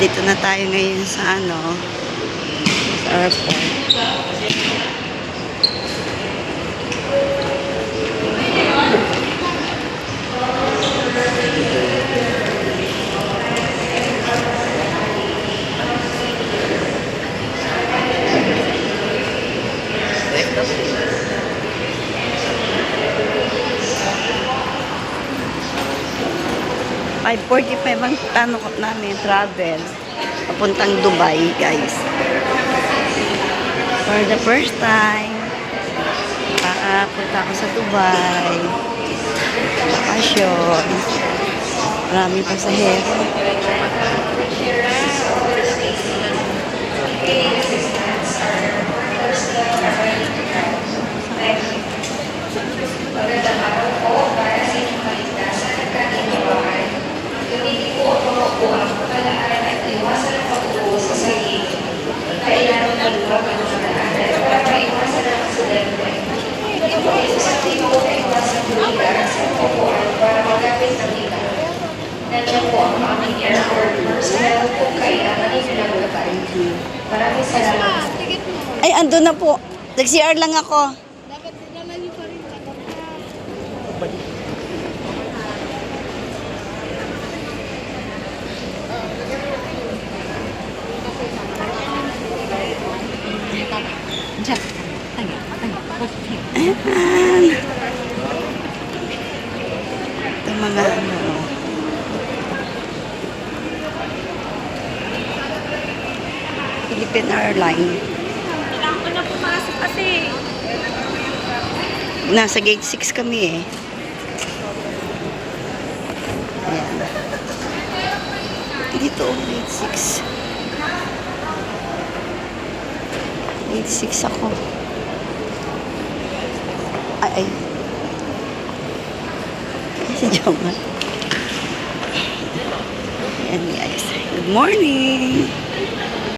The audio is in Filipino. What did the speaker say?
Nandito na tayo ngayon sa sa airport. Ay, 45 ang tanong namin travel papuntang Dubai, guys. For the first time, punta ako sa Dubai. Bakasyon. Maraming pasahero. Nandiyan po ang aming airport personnel kung kailangan ninyo ng gabay. Maraming salamat. Ay, ando na po. Nag-CR lang ako. Dapat naman yung pa rin Ayan. Ito mga Philippine Airlines. kailangan ko na pumasok kasi. Nasa gate 6 kami eh. Ayan. Dito, gate 6. Gate 6 ako. Ay. Si Joma. Ayan guys. Good morning.